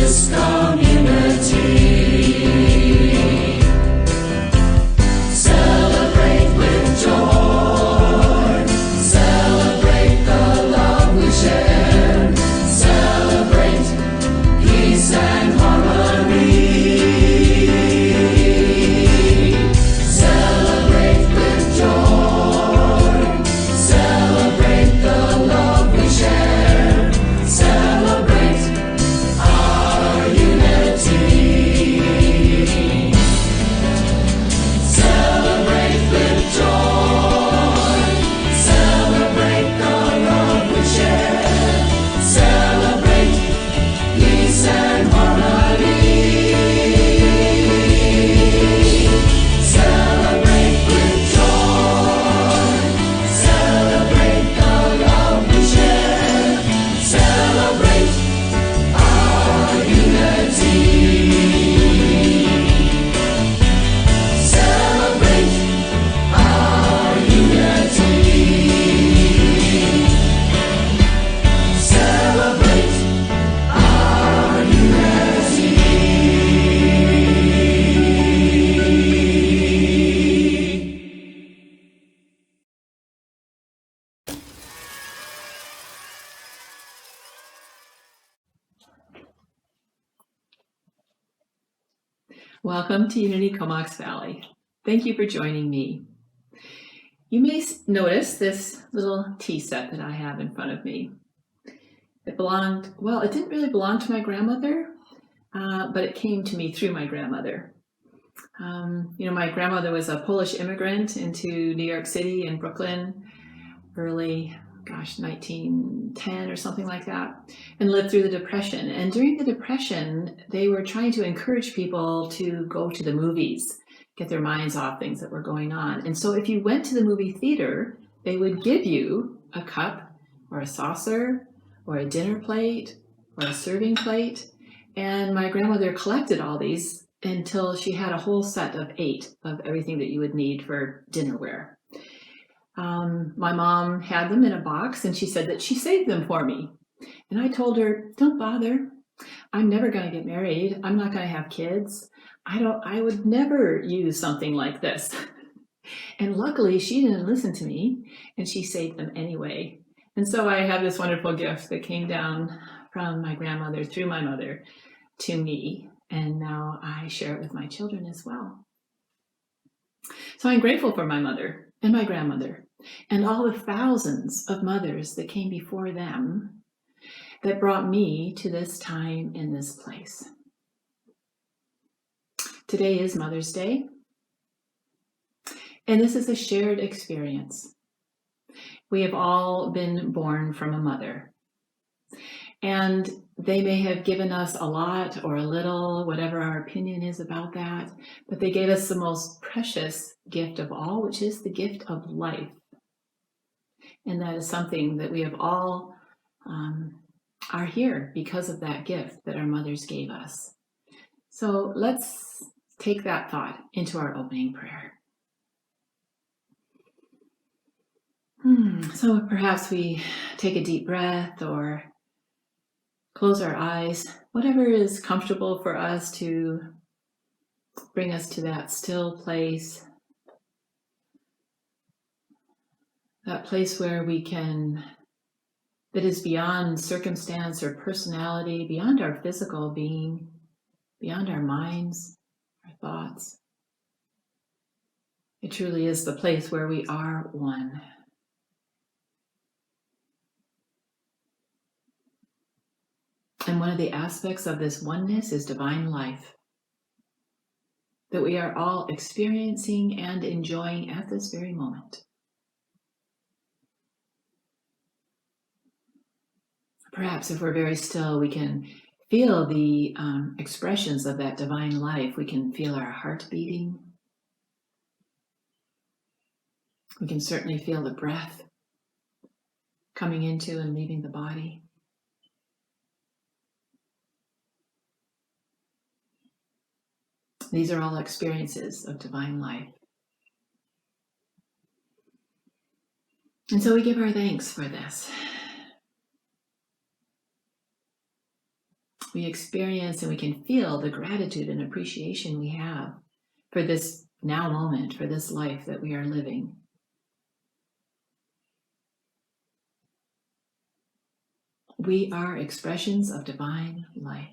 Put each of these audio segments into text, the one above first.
precious community. Celebrate with joy. Celebrate the love we share. Celebrate peace and harmony. Celebrate with joy. Celebrate the love we share. Celebrate our unity. Celebrate with joy. Celebrate the love we share. Celebrate peace and harmony. Celebrate with joy. Celebrate the love we share. Celebrate our unity. Celebrate our unity. Celebrate our unity. Welcome to Unity Comox Valley. Thank you for joining me. You may notice this little tea set that I have in front of me. It didn't really belong to my grandmother, but it came to me through my grandmother. My grandmother was a Polish immigrant into New York City and Brooklyn, early 1910 or something like that, and lived through the Depression. And during the Depression, they were trying to encourage people to go to the movies, get their minds off things that were going on. And so if you went to the movie theater, they would give you a cup or a saucer or a dinner plate or a serving plate. And my grandmother collected all these until she had a whole set of 8 of everything that you would need for dinnerware. My mom had them in a box, and she said that she saved them for me. And I told her, don't bother. I'm never going to get married. I'm not going to have kids. I would never use something like this. And luckily, she didn't listen to me, and she saved them anyway. And so I have this wonderful gift that came down from my grandmother through my mother to me. And now I share it with my children as well. So I'm grateful for my mother and my grandmother and all the thousands of mothers that came before them that brought me to this time in this place. Today is Mother's Day, and this is a shared experience. We have all been born from a mother, and they may have given us a lot or a little, whatever our opinion is about that, but they gave us the most precious gift of all, which is the gift of life. And that is something that we have all are here because of that gift that our mothers gave us. So let's take that thought into our opening prayer. So perhaps we take a deep breath or close our eyes, whatever is comfortable for us to bring us to that still place, that place where we can, that is beyond circumstance or personality, beyond our physical being, beyond our minds, our thoughts. It truly is the place where we are one. And one of the aspects of this oneness is divine life that we are all experiencing and enjoying at this very moment. Perhaps if we're very still, we can feel the expressions of that divine life. We can feel our heart beating. We can certainly feel the breath coming into and leaving the body. These are all experiences of divine life. And so we give our thanks for this. we experience and we can feel the gratitude and appreciation we have for this now moment, for this life that we are living. We are expressions of divine life.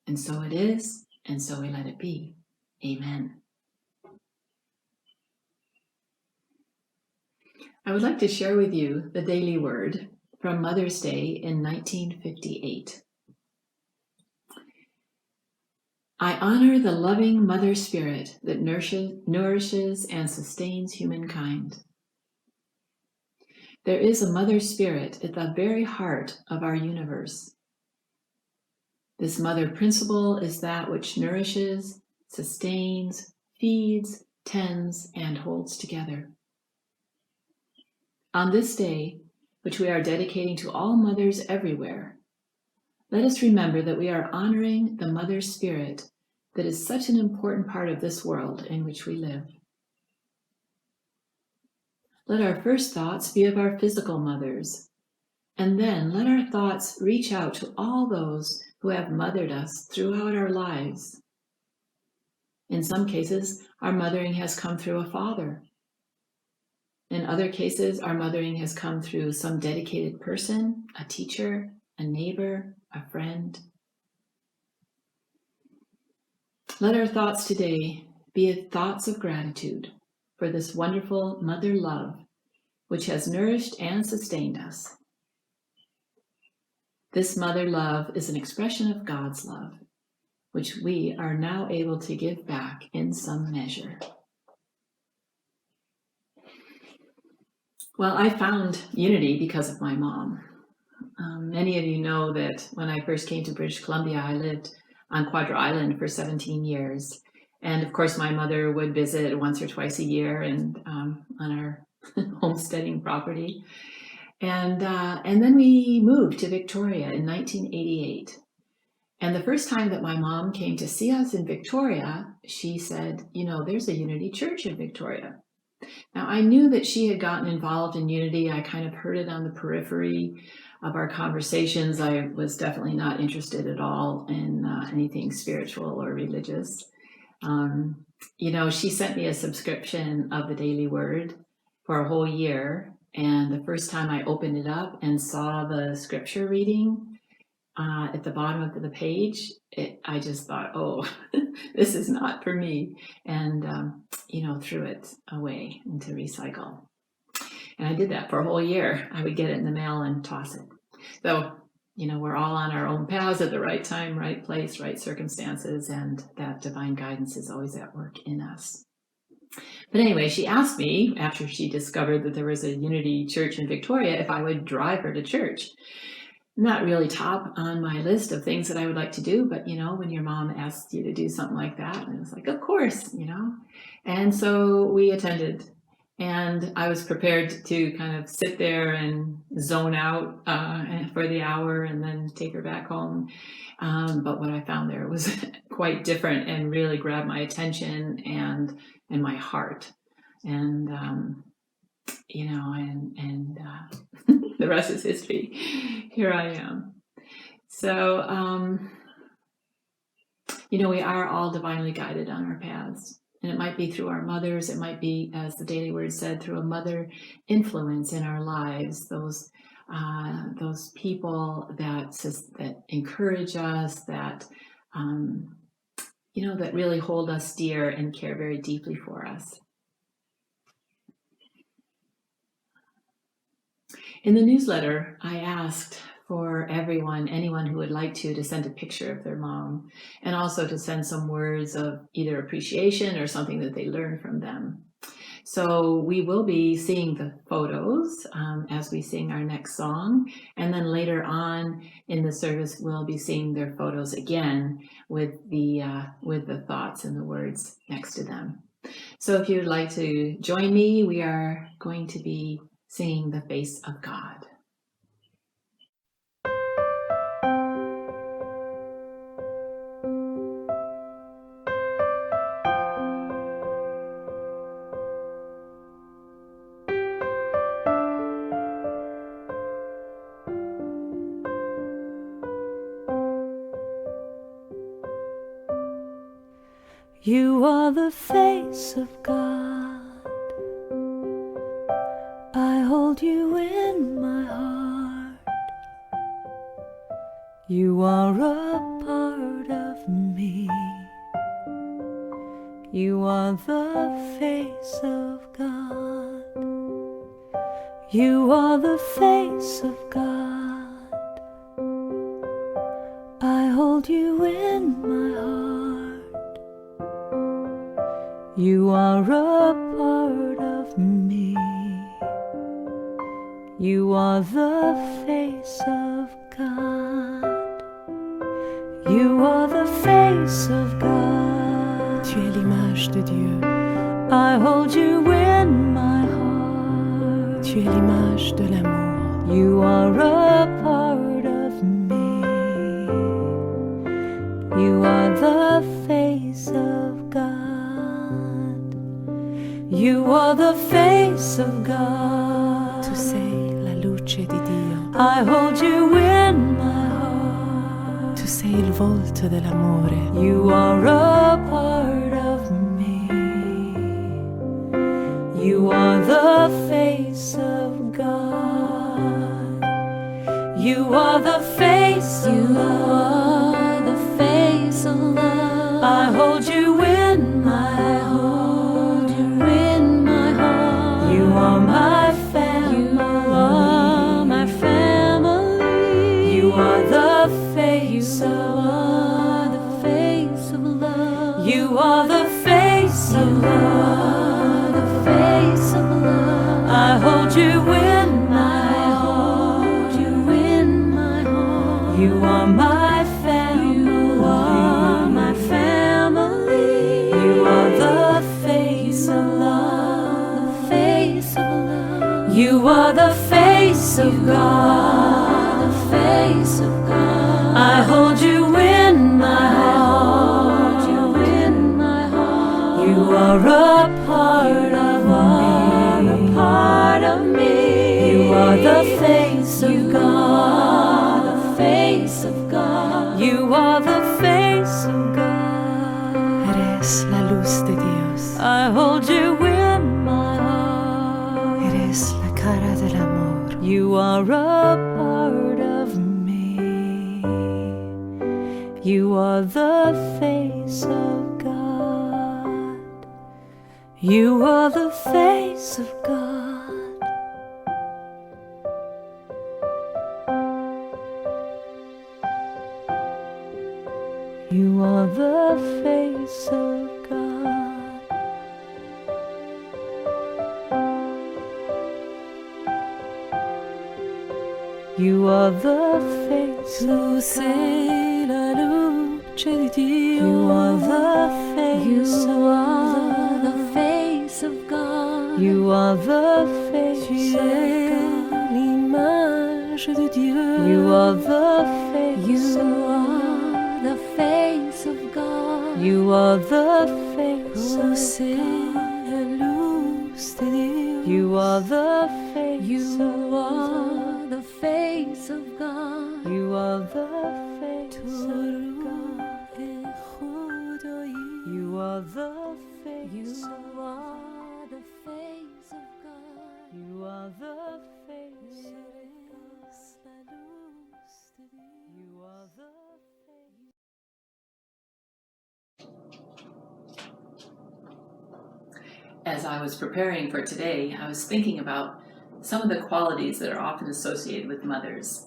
And so it is, and so we let it be. Amen. I would like to share with you the daily word from Mother's Day in 1958. I honor the loving mother spirit that nourishes and sustains humankind. There is a mother spirit at the very heart of our universe. This mother principle is that which nourishes, sustains, feeds, tends, and holds together. On this day, which we are dedicating to all mothers everywhere, let us remember that we are honoring the mother spirit that is such an important part of this world in which we live. Let our first thoughts be of our physical mothers, and then let our thoughts reach out to all those who have mothered us throughout our lives. In some cases, our mothering has come through a father. In other cases, our mothering has come through some dedicated person, a teacher, a neighbor, a friend. Let our thoughts today be thoughts of gratitude for this wonderful mother love which has nourished and sustained us. This mother love is an expression of God's love, which we are now able to give back in some measure. Well, I found unity because of my mom. Many of you know that when I first came to British Columbia, I lived on Quadra Island for 17 years. And of course, my mother would visit once or twice a year and on our homesteading property. And then we moved to Victoria in 1988. And the first time that my mom came to see us in Victoria, she said, you know, there's a Unity Church in Victoria. Now, I knew that she had gotten involved in Unity. I kind of heard it on the periphery of our conversations. I was definitely not interested at all in anything spiritual or religious. You know, she sent me a subscription of the Daily Word for a whole year. And the first time I opened it up and saw the scripture reading at the bottom of the page, I just thought, oh, this is not for me. And, you know, threw it away into recycle. And I did that for a whole year. I would get it in the mail and toss it. So, you know, we're all on our own paths at the right time, right place, right circumstances, and that divine guidance is always at work in us. But anyway, she asked me, after she discovered that there was a Unity Church in Victoria, if I would drive her to church. Not really top on my list of things that I would like to do, but you know, when your mom asks you to do something like that, and it was like, of course, you know. And so we attended, and I was prepared to kind of sit there and zone out for the hour and then take her back home. But what I found there was quite different and really grabbed my attention and my heart. And you know, and the rest is history. Here I am. So, you know, we are all divinely guided on our paths. And it might be through our mothers. It might be, as the Daily Word said, through a mother influence in our lives. Those people that encourage us, that you know, that really hold us dear and care very deeply for us. In the newsletter, I asked for anyone who would like to send a picture of their mom, and also to send some words of either appreciation or something that they learned from them. So we will be seeing the photos as we sing our next song, and then later on in the service, we'll be seeing their photos again with the thoughts and the words next to them. So if you would like to join me, we are going to be singing The Face of God. You are the face of God. I hold you in my heart. You are a part of me. You are the face of God. You are the face of God. I hold you in my heart. You are a part of me. You are the face of God. You are the face of God. Tu es l'image de Dieu. I hold you in my heart. Tu es l'image de l'amour. You are a part of me. You are the face of God. You are the face of God. Tu sei la luce di Dio. I hold you in my heart. Tu sei il volto dell'amore. You are a part of me. You are the face of God. You are the face of love. The face of love. I hold you in my heart. You in my heart. You are my family. You are my family. You are the face of love. The face of love. You are the face of love. The face of love. I hold you in my heart. You in my heart. You are my family. You are my family. You are the face of love. The face of love. You are the face of God. The face of God. I hold you in my heart. You in my heart. You are a part of me. A part of me. You are the face of God. The face of God. You are the face of God. Eres la luz de Dios. I hold you in my heart. Eres la cara del amor. You are a part of me. You are the face of God. You are the face of God. You are the face of God. You are the face Tu of sei la luce di Dio. You are the face You of are the God. face of God. You are the face Tu of es God. l'image de Dieu. You are the face You of are the face of God. You are the face Tu of sei God. la luz de Dios. You are the face You of are the face of God. God. You are the face Tu of God. ruh خدایی. You are the You face of God. are the face of God. You are the face of Eres la luz de Dios. You are the face. As I was preparing for today, I was thinking about some of the qualities that are often associated with mothers.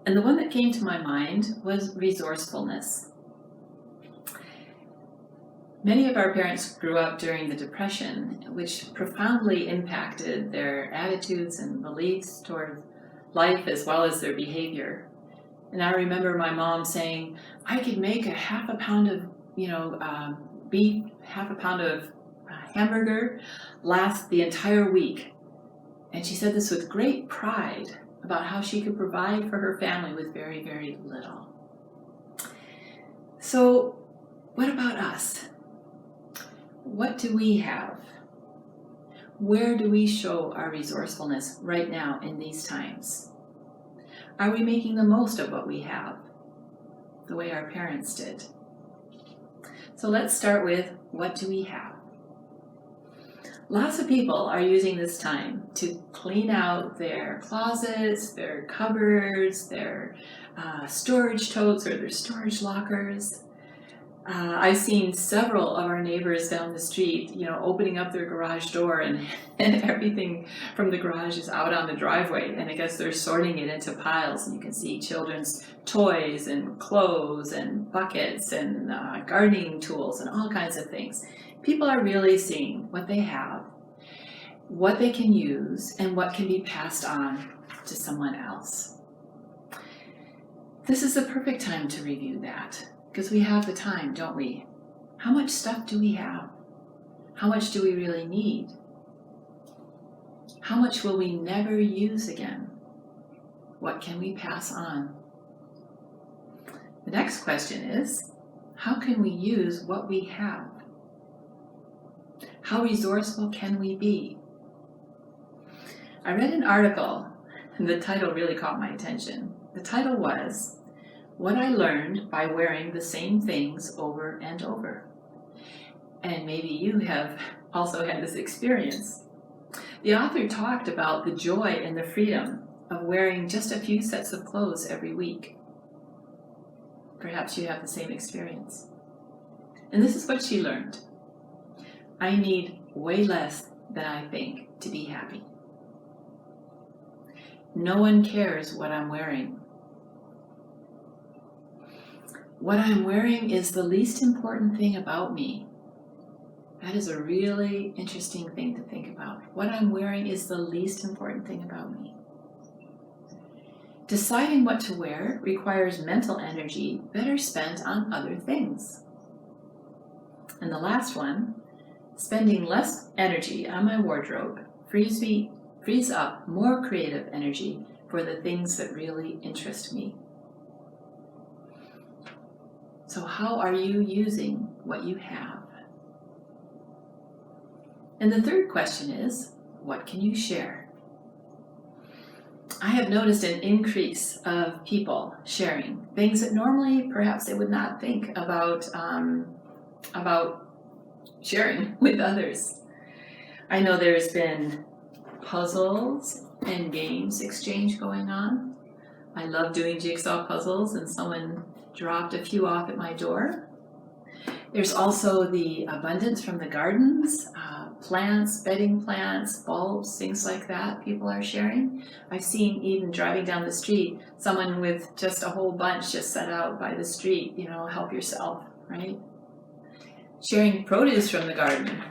And the one that came to my mind was resourcefulness. Many of our parents grew up during the Depression, which profoundly impacted their attitudes and beliefs toward life as well as their behavior. And I remember my mom saying, I could make a half a pound of, beef, half a pound of hamburger last the entire week. And she said this with great pride about how she could provide for her family with very, very little. So, what about us? What do we have? Where do we show our resourcefulness right now in these times? Are we making the most of what we have, the way our parents did? So let's start with, what do we have? Lots of people are using this time to clean out their closets, their cupboards, their storage totes or their storage lockers. I've seen several of our neighbors down the street, opening up their garage door and everything from the garage is out on the driveway. And I guess they're sorting it into piles. And you can see children's toys and clothes and buckets and gardening tools and all kinds of things. People are really seeing what they have, what they can use, and what can be passed on to someone else. This is the perfect time to review that. Because we have the time, don't we? How much stuff do we have? How much do we really need? How much will we never use again? What can we pass on? The next question is, how can we use what we have? How resourceful can we be? I read an article, and the title really caught my attention. The title was, "What I Learned by Wearing the Same Things Over and Over." And maybe you have also had this experience. The author talked about the joy and the freedom of wearing just a few sets of clothes every week. Perhaps you have the same experience. And this is what she learned. I need way less than I think to be happy. No one cares what I'm wearing. What I'm wearing is the least important thing about me. That is a really interesting thing to think about. What I'm wearing is the least important thing about me. Deciding what to wear requires mental energy better spent on other things. And the last one, spending less energy on my wardrobe frees up more creative energy for the things that really interest me. So how are you using what you have? And the third question is, what can you share? I have noticed an increase of people sharing things that normally perhaps they would not think about sharing with others. I know there's been puzzles and games exchange going on. I love doing jigsaw puzzles, and someone dropped a few off at my door. There's also the abundance from the gardens, plants, bedding plants, bulbs, things like that people are sharing. I've seen, even driving down the street, someone with just a whole bunch just set out by the street, help yourself, right? Sharing produce from the garden.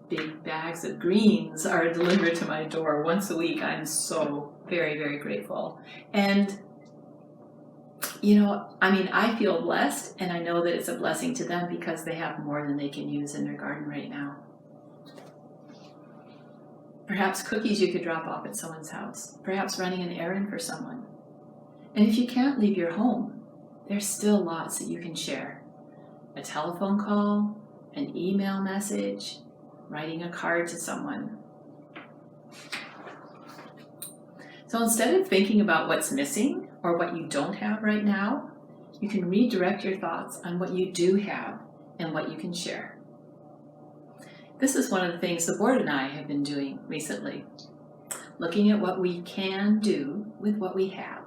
Big bags of greens are delivered to my door once a week. I'm so very, very grateful. And I feel blessed, and I know that it's a blessing to them because they have more than they can use in their garden right now. Perhaps cookies you could drop off at someone's house. Perhaps running an errand for someone. And if you can't leave your home, there's still lots that you can share. A telephone call, an email message, writing a card to someone. So instead of thinking about what's missing or what you don't have right now, you can redirect your thoughts on what you do have and what you can share. This is one of the things the board and I have been doing recently, looking at what we can do with what we have.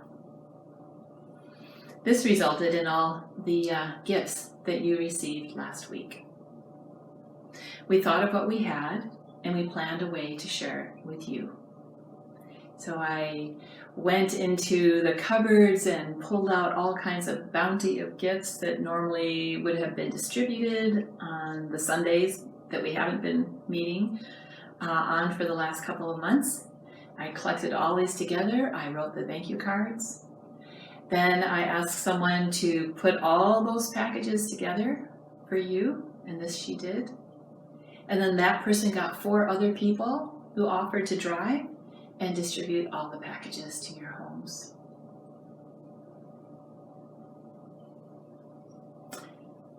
This resulted in all the gifts that you received last week. We thought of what we had, and we planned a way to share it with you. So I went into the cupboards and pulled out all kinds of bounty of gifts that normally would have been distributed on the Sundays that we haven't been meeting on for the last couple of months. I collected all these together. I wrote the thank you cards. Then I asked someone to put all those packages together for you, and this she did. And then that person got 4 other people who offered to drive and distribute all the packages to your homes.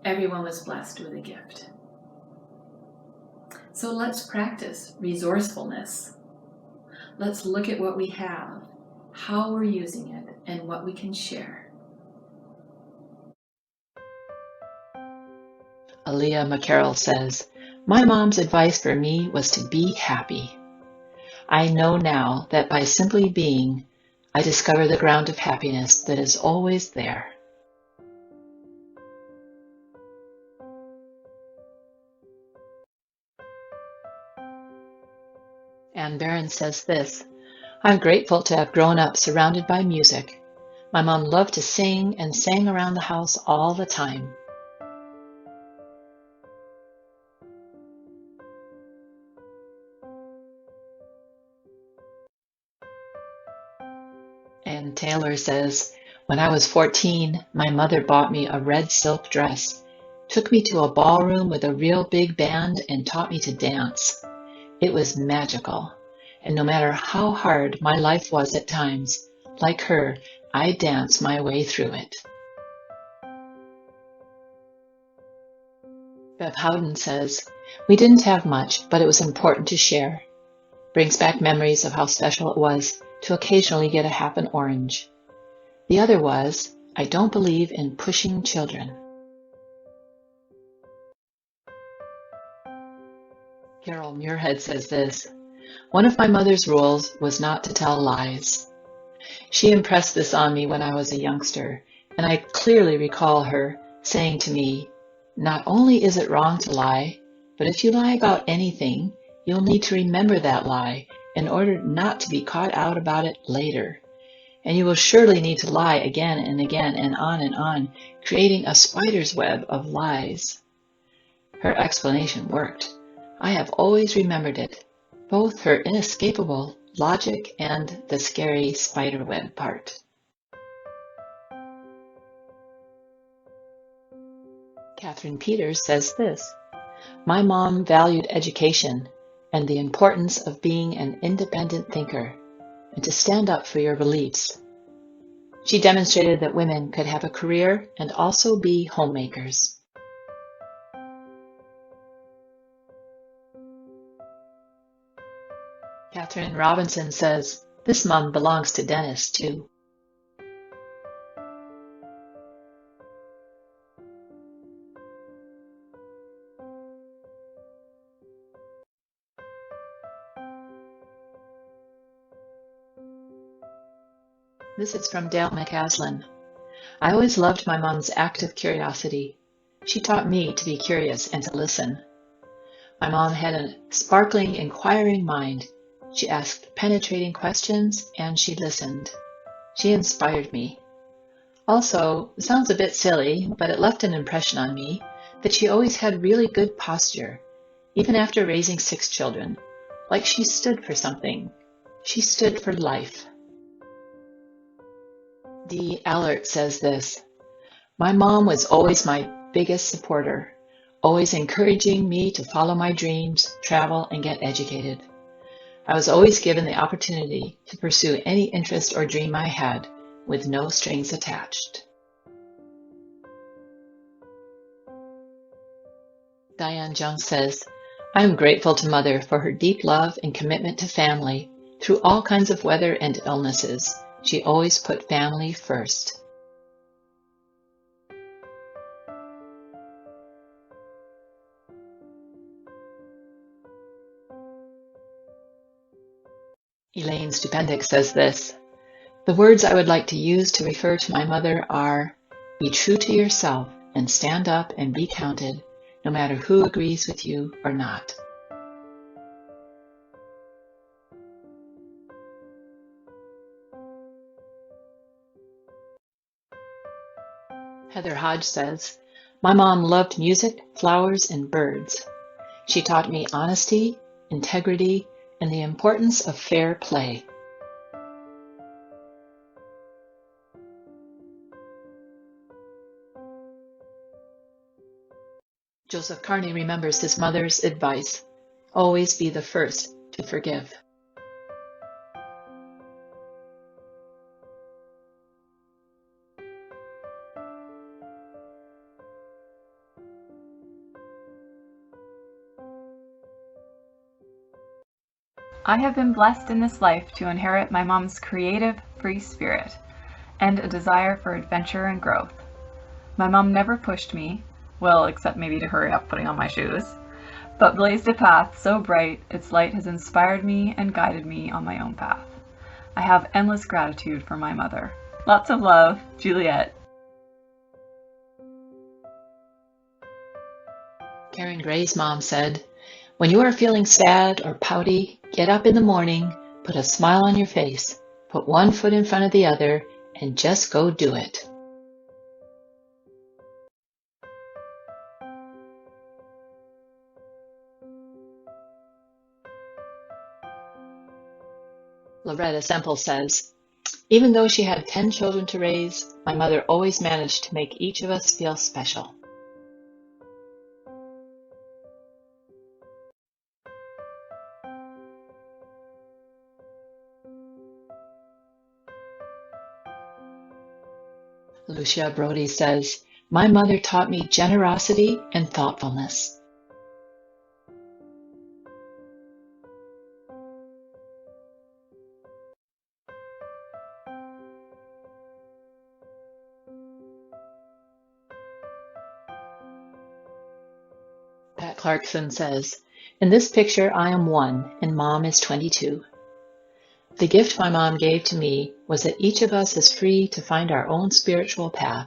Everyone was blessed with a gift. So let's practice resourcefulness. Let's look at what we have, how we're using it, and what we can share. Aaliyah McCarroll says, "My mom's advice for me was to be happy. I know now that by simply being, I discover the ground of happiness that is always there." Anne Barron says this, "I'm grateful to have grown up surrounded by music. My mom loved to sing and sang around the house all the time." And Taylor says, "When I was 14, my mother bought me a red silk dress, took me to a ballroom with a real big band, and taught me to dance. It was magical. And no matter how hard my life was at times, like her, I danced my way through it." Bev Howden says, "We didn't have much, but it was important to share. Brings back memories of how special it was to occasionally get a half an orange. The other was, I don't believe in pushing children." Carol Muirhead says this, "One of my mother's rules was not to tell lies. She impressed this on me when I was a youngster, and I clearly recall her saying to me, 'Not only is it wrong to lie, but if you lie about anything, you'll need to remember that lie in order not to be caught out about it later. And you will surely need to lie again and again and on, creating a spider's web of lies.' Her explanation worked. I have always remembered it, both her inescapable logic and the scary spiderweb part." Catherine Peters says this, "My mom valued education and the importance of being an independent thinker and to stand up for your beliefs. She demonstrated that women could have a career and also be homemakers." Catherine Robinson says, "This mom belongs to Dennis too." This is from Dale McCaslin. "I always loved my mom's active curiosity. She taught me to be curious and to listen. My mom had a sparkling, inquiring mind. She asked penetrating questions and she listened. She inspired me. Also, it sounds a bit silly, but it left an impression on me that she always had really good posture, even after raising 6 children, like she stood for something. She stood for life." Dee Allert says this, "My mom was always my biggest supporter, always encouraging me to follow my dreams, travel, and get educated. I was always given the opportunity to pursue any interest or dream I had, with no strings attached." Diane Jung says, "I am grateful to Mother for her deep love and commitment to family. Through all kinds of weather and illnesses, she always put family first." Elaine Stupendic says this, "The words I would like to use to refer to my mother are, be true to yourself and stand up and be counted, no matter who agrees with you or not." Heather Hodge says, "My mom loved music, flowers, and birds. She taught me honesty, integrity, and the importance of fair play." Joseph Carney remembers his mother's advice, always be the first to forgive. I have been blessed in this life to inherit my mom's creative, free spirit and a desire for adventure and growth. My mom never pushed me, well, except maybe to hurry up putting on my shoes, but blazed a path so bright its light has inspired me and guided me on my own path. I have endless gratitude for my mother. Lots of love, Juliet. Karen Gray's mom said, "When you are feeling sad or pouty, get up in the morning, put a smile on your face, put one foot in front of the other, and just go do it." Loretta Semple says, "Even though she had 10 children to raise, my mother always managed to make each of us feel special." Lucia Brody says, "My mother taught me generosity and thoughtfulness." Pat Clarkson says, "In this picture, I am 1 and Mom is 22. The gift my mom gave to me was that each of us is free to find our own spiritual path,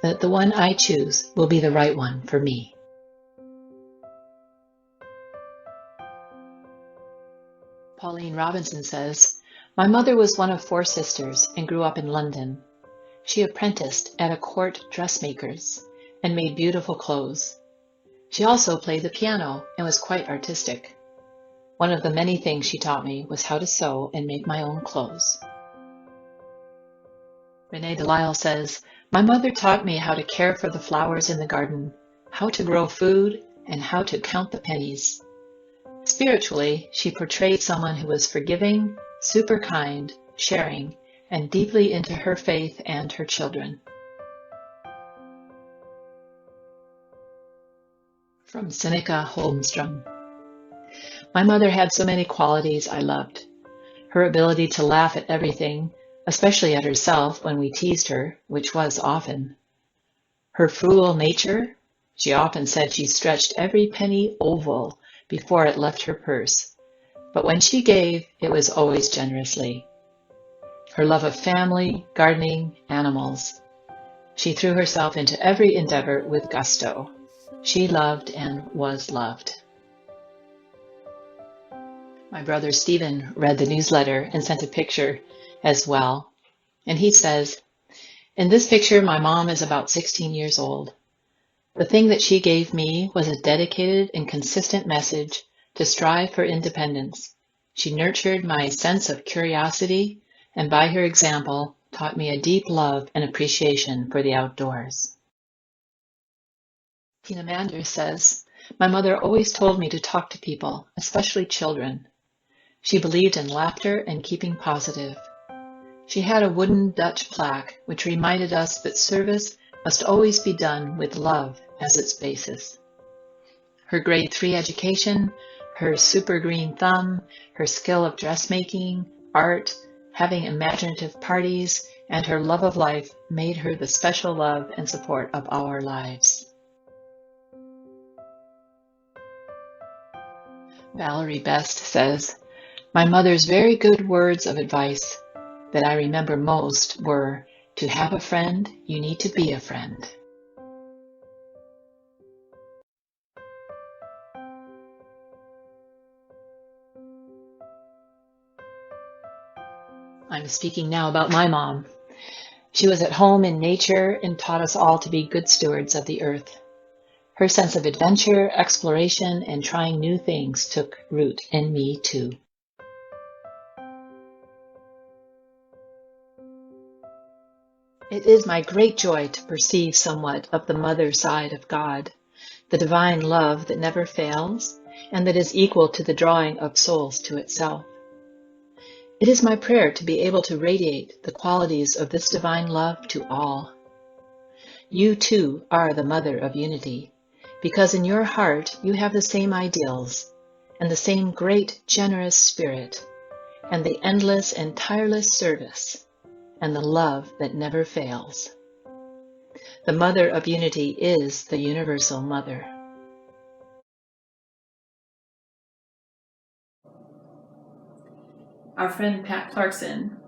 that the one I choose will be the right one for me." Pauline Robinson says, "My mother was one of 4 sisters and grew up in London. She apprenticed at a court dressmaker's and made beautiful clothes. She also played the piano and was quite artistic. One of the many things she taught me was how to sew and make my own clothes." Renee Delisle says, "My mother taught me how to care for the flowers in the garden, how to grow food, and how to count the pennies. Spiritually, she portrayed someone who was forgiving, super kind, sharing, and deeply into her faith and her children." From Seneca Holmstrom, "My mother had so many qualities I loved. Her ability to laugh at everything, especially at herself when we teased her, which was often. Her frugal nature, she often said she stretched every penny oval before it left her purse, but when she gave, it was always generously. Her love of family, gardening, animals. She threw herself into every endeavor with gusto. She loved and was loved." My brother Stephen read the newsletter and sent a picture as well. And he says, "In this picture, my mom is about 16 years old. The thing that she gave me was a dedicated and consistent message to strive for independence. She nurtured my sense of curiosity and by her example taught me a deep love and appreciation for the outdoors." Tina Manders says, "My mother always told me to talk to people, especially children. She believed in laughter and keeping positive. She had a wooden Dutch plaque which reminded us that service must always be done with love as its basis. Her grade 3 education, her super green thumb, her skill of dressmaking, art, having imaginative parties, and her love of life made her the special love and support of our lives." Valerie Best says, "My mother's very good words of advice that I remember most were, to have a friend, you need to be a friend." I'm speaking now about my mom. She was at home in nature and taught us all to be good stewards of the earth. Her sense of adventure, exploration, and trying new things took root in me too. It is my great joy to perceive somewhat of the mother side of God, the divine love that never fails and that is equal to the drawing of souls to itself. It is my prayer to be able to radiate the qualities of this divine love to all. You too are the mother of unity, because in your heart you have the same ideals and the same great generous spirit and the endless and tireless service and the love that never fails. The Mother of Unity is the Universal Mother. Our friend Pat Clarkson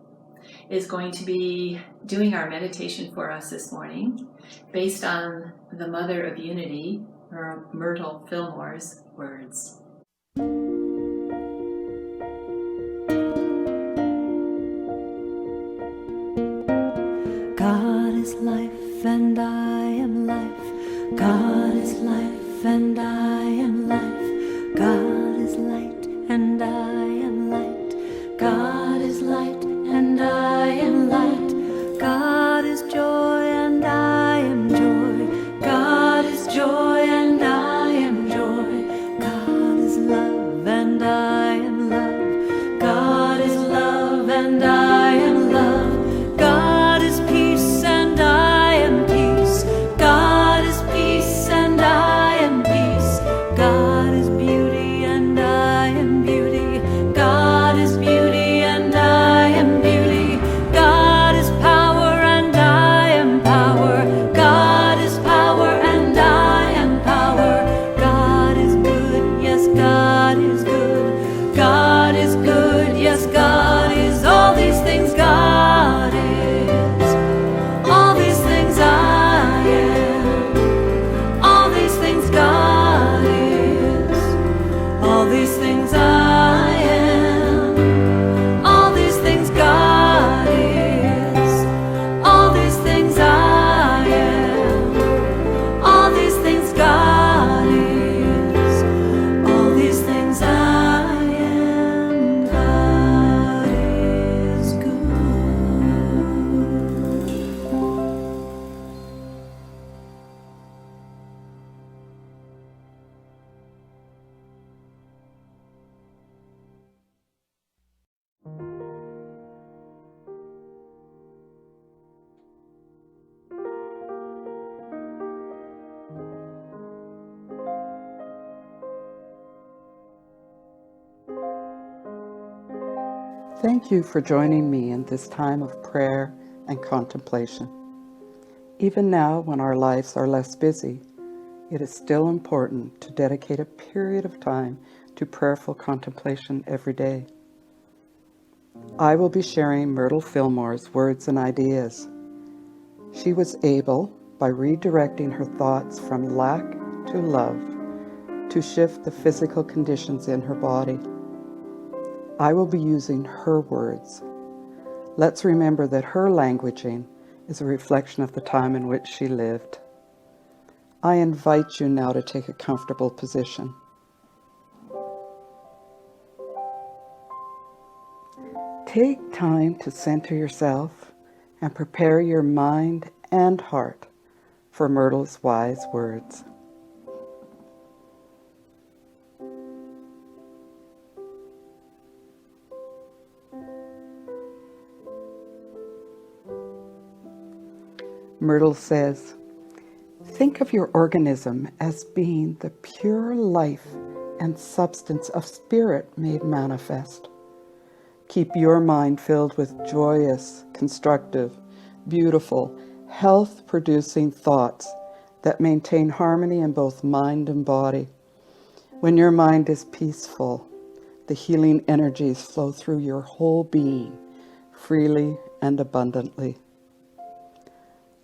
is going to be doing our meditation for us this morning based on the Mother of Unity, or Myrtle Fillmore's words. God is life and I am life. God is life and I am life. God is light and I am light. God is light and I am light. God is joy and I am joy. God is joy and I am joy. God is love and I am love. God is love and I am love. God is peace and I am peace. God is peace and I am peace. God is beauty and I am beauty. God is beauty and I am beauty. God is power and I am power. God is power and I am power. God is good, yes, God is good. God is good, yes, God is all these things. God is all these things I am. All these things God is. All these things I am. All these things God is. All these things I am. All these things God is. All these things I am. God is good. Thank you for joining me in this time of prayer and contemplation. Even now, when our lives are less busy, it is still important to dedicate a period of time to prayerful contemplation every day. I will be sharing Myrtle Fillmore's words and ideas. She was able, by redirecting her thoughts from lack to love, to shift the physical conditions in her body. I will be using her words. Let's remember that her languaging is a reflection of the time in which she lived. I invite you now to take a comfortable position. Take time to center yourself and prepare your mind and heart for Myrtle's wise words. Myrtle says, think of your organism as being the pure life and substance of spirit made manifest. Keep your mind filled with joyous, constructive, beautiful, health-producing thoughts that maintain harmony in both mind and body. When your mind is peaceful, the healing energies flow through your whole being, freely and abundantly.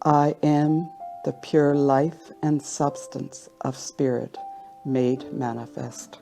I am the pure life and substance of spirit made manifest.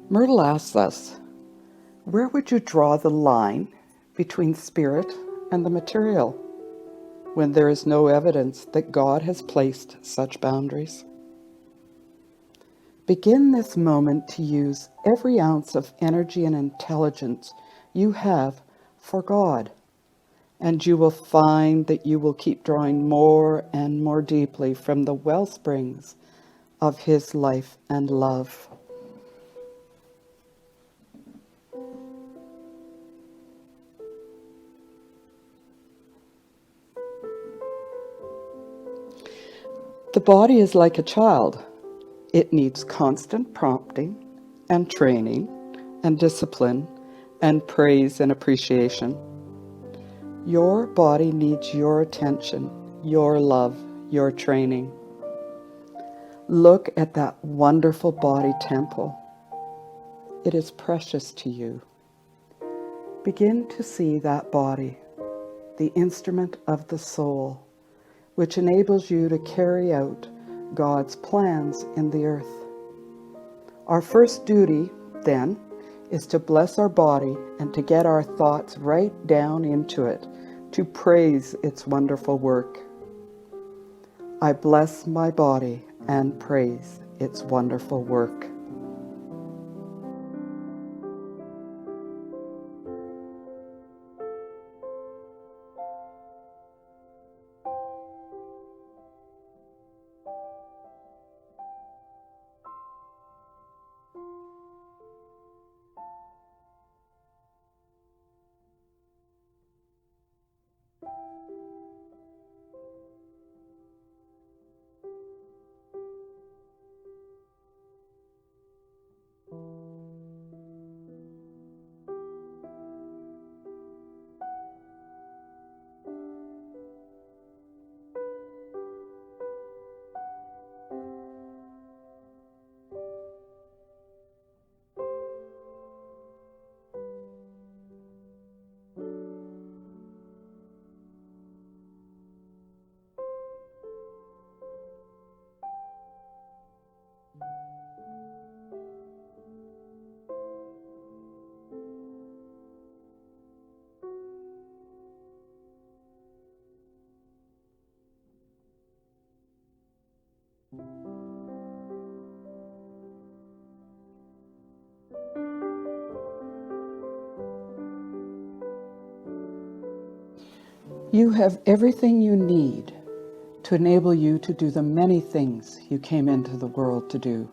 Myrtle asks us, where would you draw the line between spirit and the material when there is no evidence that God has placed such boundaries? Begin this moment to use every ounce of energy and intelligence you have for God, and you will find that you will keep drawing more and more deeply from the wellsprings of His life and love. The body is like a child. It needs constant prompting and training and discipline and praise and appreciation. Your body needs your attention, your love, your training. Look at that wonderful body temple. It is precious to you. Begin to see that body, the instrument of the soul, which enables you to carry out God's plans in the earth. Our first duty, then, is to bless our body and to get our thoughts right down into it, to praise its wonderful work. I bless my body and praise its wonderful work. You have everything you need to enable you to do the many things you came into the world to do.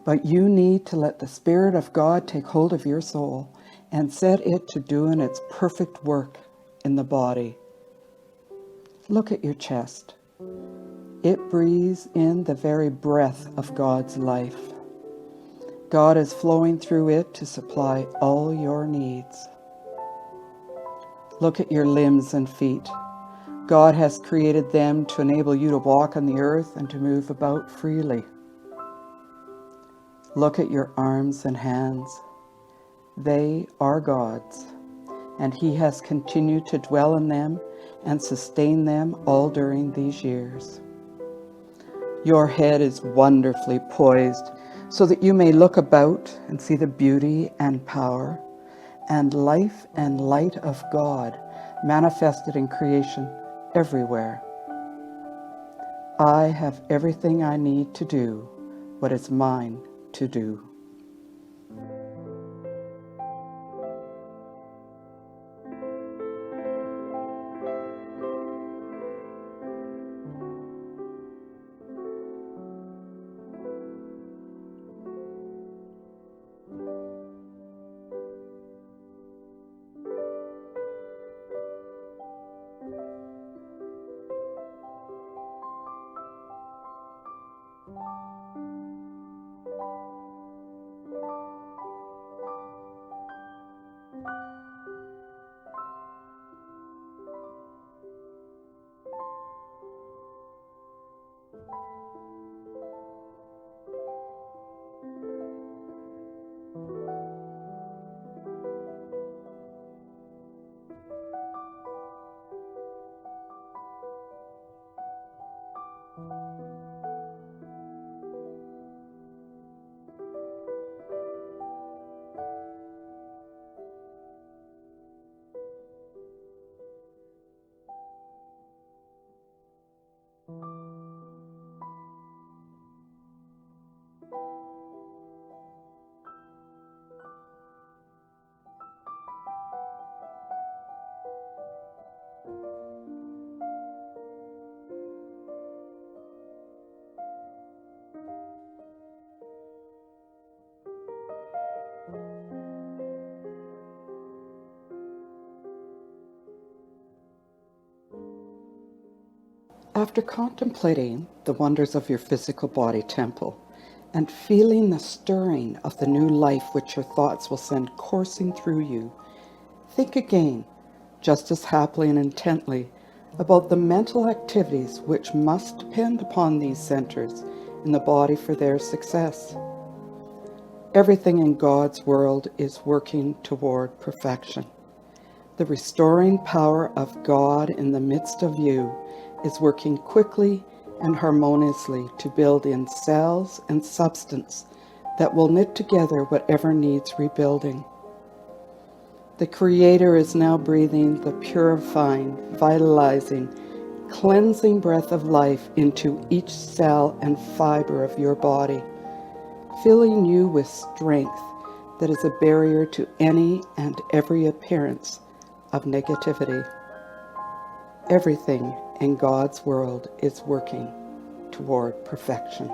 But you need to let the Spirit of God take hold of your soul and set it to doing its perfect work in the body. Look at your chest. It breathes in the very breath of God's life. God is flowing through it to supply all your needs. Look at your limbs and feet. God has created them to enable you to walk on the earth and to move about freely. Look at your arms and hands. They are God's, and He has continued to dwell in them and sustain them all during these years. Your head is wonderfully poised so that you may look about and see the beauty and power and life and light of God manifested in creation everywhere. I have everything I need to do what is mine to do. After contemplating the wonders of your physical body temple and feeling the stirring of the new life which your thoughts will send coursing through you, think again, just as happily and intently, about the mental activities which must depend upon these centers in the body for their success. Everything in God's world is working toward perfection. The restoring power of God in the midst of you is working quickly and harmoniously to build in cells and substance that will knit together whatever needs rebuilding. The Creator is now breathing the purifying, vitalizing, cleansing breath of life into each cell and fiber of your body, filling you with strength that is a barrier to any and every appearance of negativity. Everything in God's world is working toward perfection.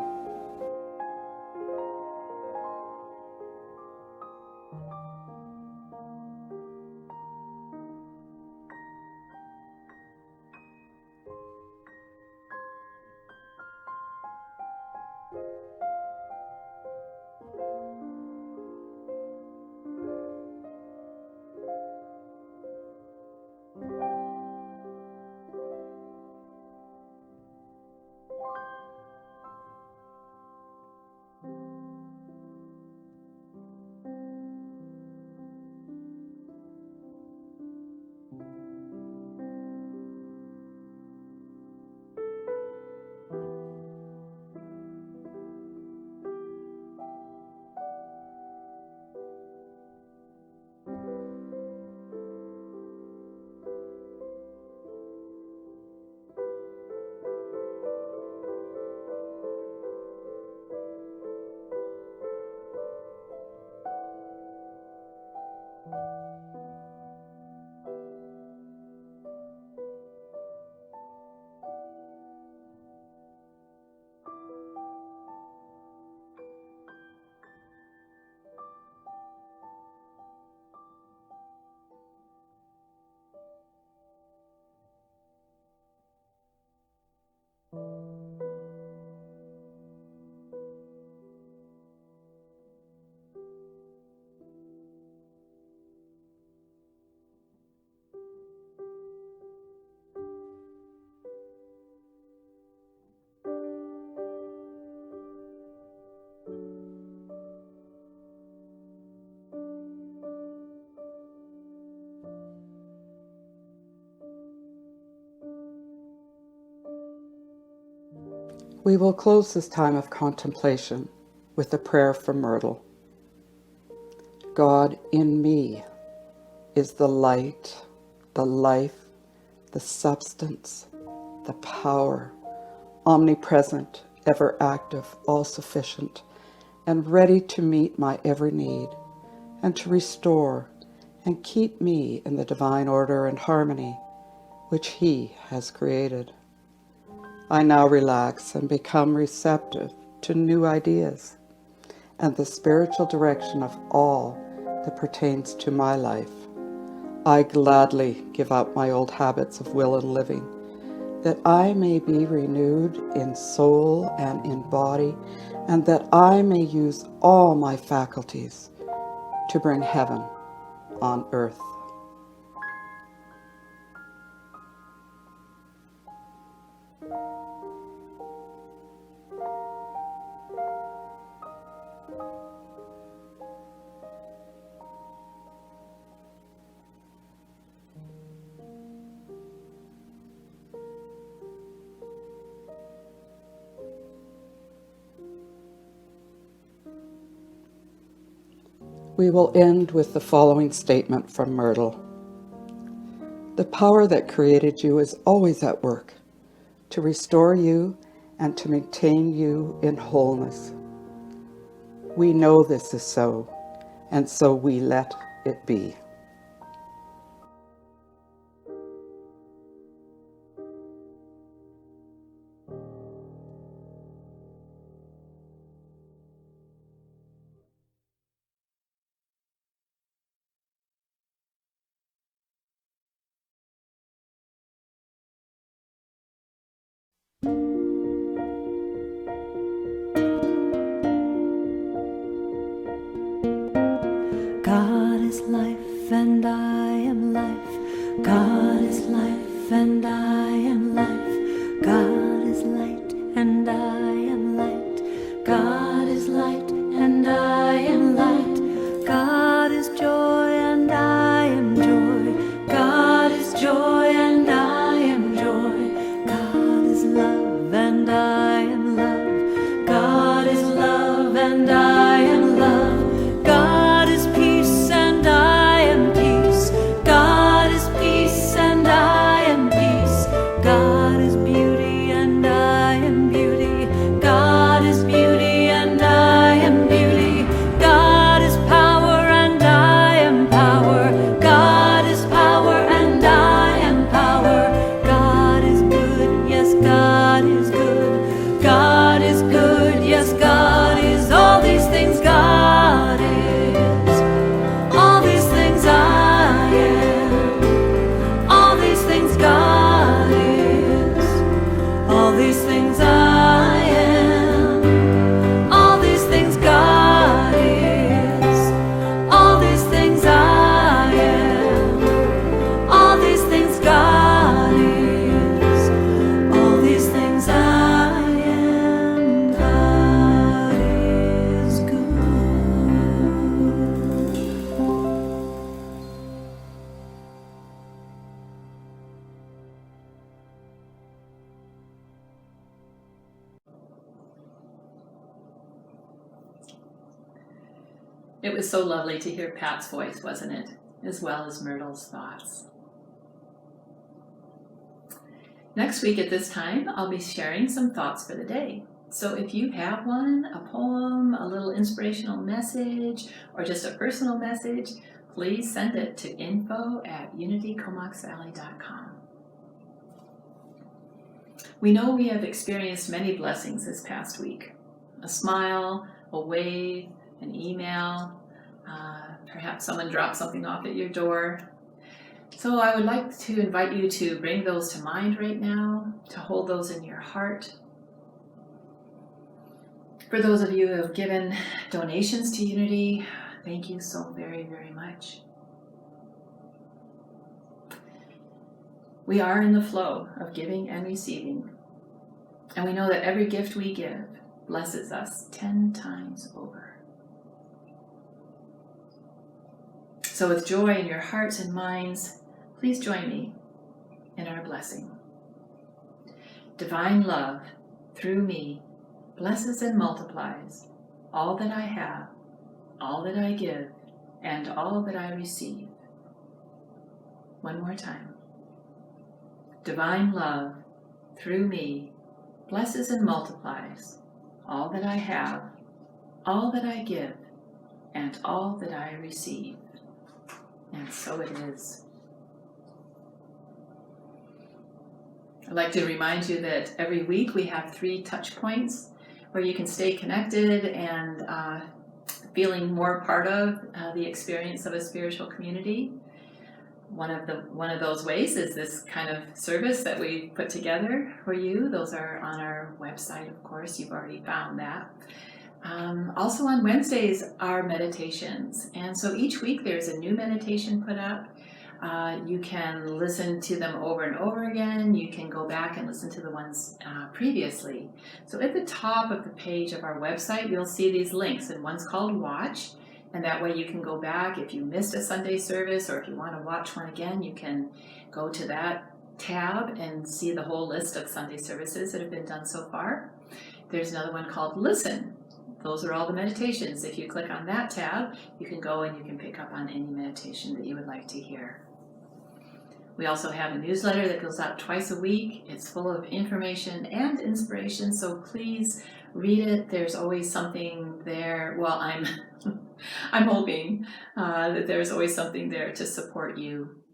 We will close this time of contemplation with a prayer from Myrtle. God in me is the light, the life, the substance, the power, omnipresent, ever active, all-sufficient, and ready to meet my every need, and to restore and keep me in the divine order and harmony which He has created. I now relax and become receptive to new ideas and the spiritual direction of all that pertains to my life. I gladly give up my old habits of will and living, that I may be renewed in soul and in body, and that I may use all my faculties to bring heaven on earth. We will end with the following statement from Myrtle. The power that created you is always at work to restore you and to maintain you in wholeness. We know this is so, and so we let it be. God is life and I am life. God is life and I am life. God is light and I am light. God is light and I am light. God is joy and I am joy. God is joy and I am joy. God is love and I am love. God is love and I am love. God is peace and I am peace. God is peace and I am peace. God is beauty and I am beauty. God is beauty and I am beauty. God is power and I am power. God is power and I am power. God is good, yes, God is good. God is good, yes, God is all these things. God is all these things I am. All these things God is. All these things I am. All these things God is. All these things I am. All these things God is. All these things I am. God is good. It was so lovely to hear Pat's voice, wasn't it? As well as Myrtle's thoughts. Next week at this time, I'll be sharing some thoughts for the day. So if you have one, a poem, a little inspirational message, or just a personal message, please send it to info@unitycomoxvalley.com. We know we have experienced many blessings this past week. A smile, a wave, an email, perhaps someone dropped something off at your door. So I would like to invite you to bring those to mind right now, to hold those in your heart. For those of you who have given donations to Unity, thank you so very, very much. We are in the flow of giving and receiving, and we know that every gift we give blesses us 10 times over. So with joy in your hearts and minds, please join me in our blessing. Divine love, through me, blesses and multiplies all that I have, all that I give, and all that I receive. One more time. Divine love, through me, blesses and multiplies all that I have, all that I give, and all that I receive. And so it is. I'd like to remind you that every week we have 3 touch points where you can stay connected and feeling more part of the experience of a spiritual community. One of those ways is this kind of service that we put together for you. Those are on our website, of course. You've already found that. Also on Wednesdays are meditations, and so each week there's a new meditation put up. You can listen to them over and over again. You can go back and listen to the ones previously. So at the top of the page of our website, you'll see these links, and one's called Watch, and that way you can go back if you missed a Sunday service, or if you want to watch one again, you can go to that tab and see the whole list of Sunday services that have been done so far. There's another one called Listen. Those are all the meditations. If you click on that tab, you can go and you can pick up on any meditation that you would like to hear. We also have a newsletter that goes out twice a week. It's full of information and inspiration, so please read it. There's always something there. Well, I'm hoping that there's always something there to support you.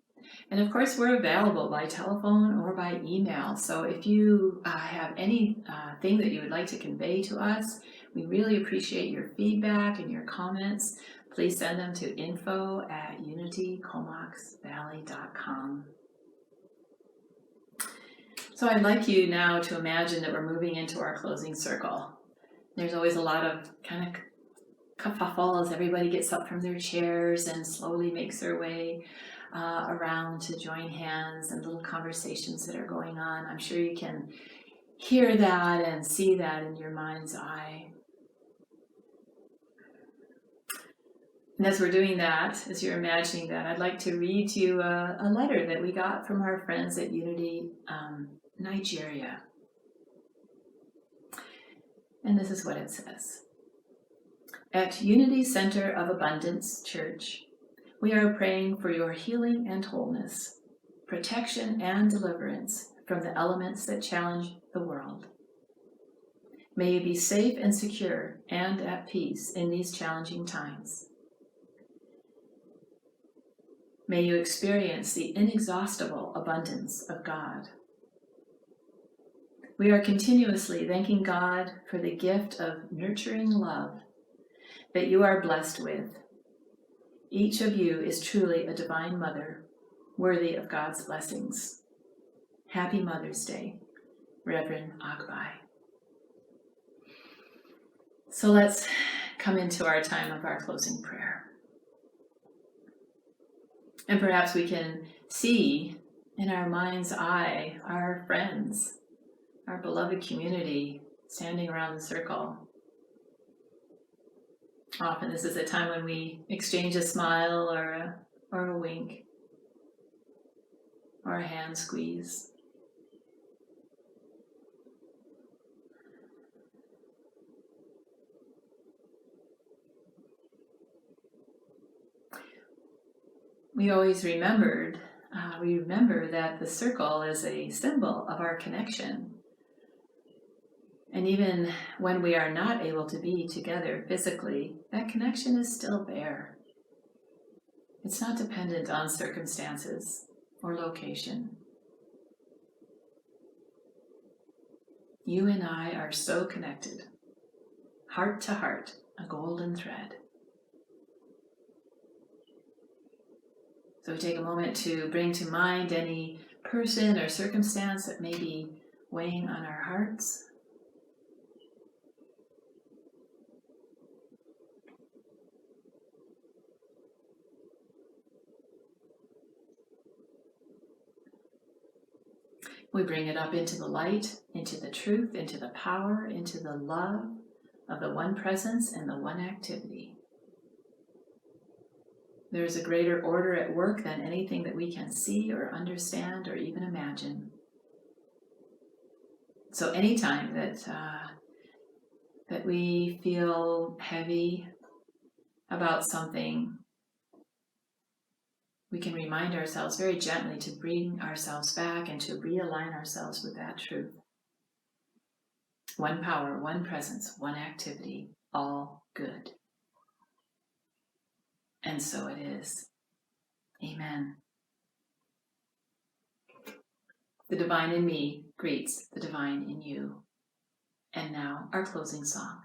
And of course, we're available by telephone or by email. So if you have any thing that you would like to convey to us, we really appreciate your feedback and your comments. Please send them to info@unitycomoxvalley.com. So I'd like you now to imagine that we're moving into our closing circle. There's always a lot of kind of kerfuffle as everybody gets up from their chairs and slowly makes their way around to join hands, and little conversations that are going on. I'm sure you can hear that and see that in your mind's eye. And as we're doing that, as you're imagining that, I'd like to read to you a letter that we got from our friends at Unity Nigeria. And this is what it says. At Unity Center of Abundance Church, we are praying for your healing and wholeness, protection and deliverance from the elements that challenge the world. May you be safe and secure and at peace in these challenging times. May you experience the inexhaustible abundance of God. We are continuously thanking God for the gift of nurturing love that you are blessed with. Each of you is truly a divine mother, worthy of God's blessings. Happy Mother's Day, Reverend Agbai. So let's come into our time of our closing prayer. And perhaps we can see in our mind's eye our friends, our beloved community standing around the circle. Often this is a time when we exchange a smile or a wink or a hand squeeze. We always remember that the circle is a symbol of our connection. And even when we are not able to be together physically, that connection is still there. It's not dependent on circumstances or location. You and I are so connected, heart to heart, a golden thread. So we take a moment to bring to mind any person or circumstance that may be weighing on our hearts. We bring it up into the light, into the truth, into the power, into the love of the one presence and the one activity. There is a greater order at work than anything that we can see or understand or even imagine. So anytime that we feel heavy about something, we can remind ourselves very gently to bring ourselves back and to realign ourselves with that truth. One power, one presence, one activity, all good. And so it is. Amen. The divine in me greets the divine in you. And now our closing song.